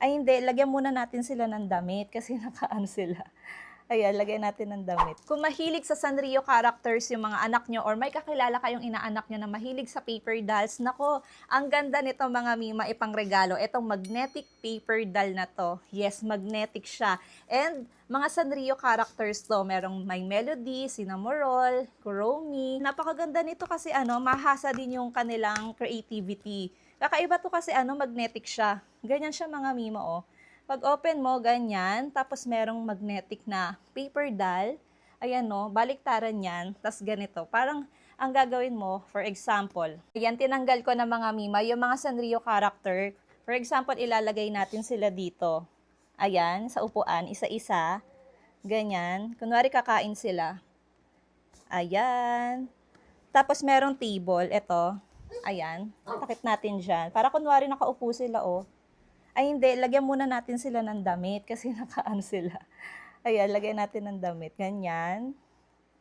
Ay hindi, lagyan muna natin sila ng damit kasi nakaano sila. Ayan, lagyan natin ng damit. Kung mahilig sa Sanrio characters yung mga anak nyo or may kakilala kayong inaanak nyo na mahilig sa paper dolls, nako, ang ganda nito mga Mima ipangregalo. Itong magnetic paper doll na to. Yes, magnetic siya. And mga Sanrio characters to. Merong may Melody, Cinnamoroll, Kuromi. Napakaganda nito kasi mahasa din yung kanilang creativity. Kakaiba to kasi magnetic siya. Ganyan siya mga Mima, oh. Pag open mo, ganyan, tapos merong magnetic na paper doll. Ayan no, baliktaran yan, tapos ganito. Parang ang gagawin mo, for example, ayan, tinanggal ko na mga Mima, yung mga Sanrio character. For example, ilalagay natin sila dito. Ayan, sa upuan, isa-isa. Ganyan. Kunwari kakain sila. Ayan. Tapos merong table, ito. Ayan, takip natin dyan. Para kunwari nakaupo sila, oh. Ay hindi, lagyan muna natin sila ng damit kasi nakaano sila. Ayan, lagyan natin ng damit. Ganyan.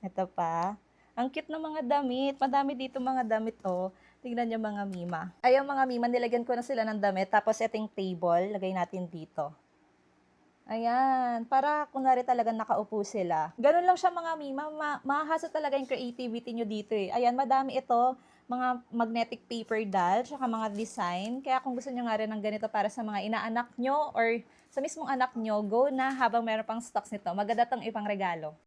Ito pa. Ang cute ng mga damit. Madami dito mga damit, oh. Tingnan niyo mga Mima. Ayun mga Mima, nilagyan ko na sila ng damit. Tapos itong table, lagay natin dito. Ayan, para kunwari talagang nakaupo sila. Ganun lang siya mga Mima, mahasa talaga yung creativity nyo dito eh. Ayan, madami ito, mga magnetic paper doll, tsaka mga design. Kaya kung gusto nyo nga rin ng ganito para sa mga inaanak nyo or sa mismong anak nyo, go na habang meron pang stocks nito. Maganda tong ipang regalo.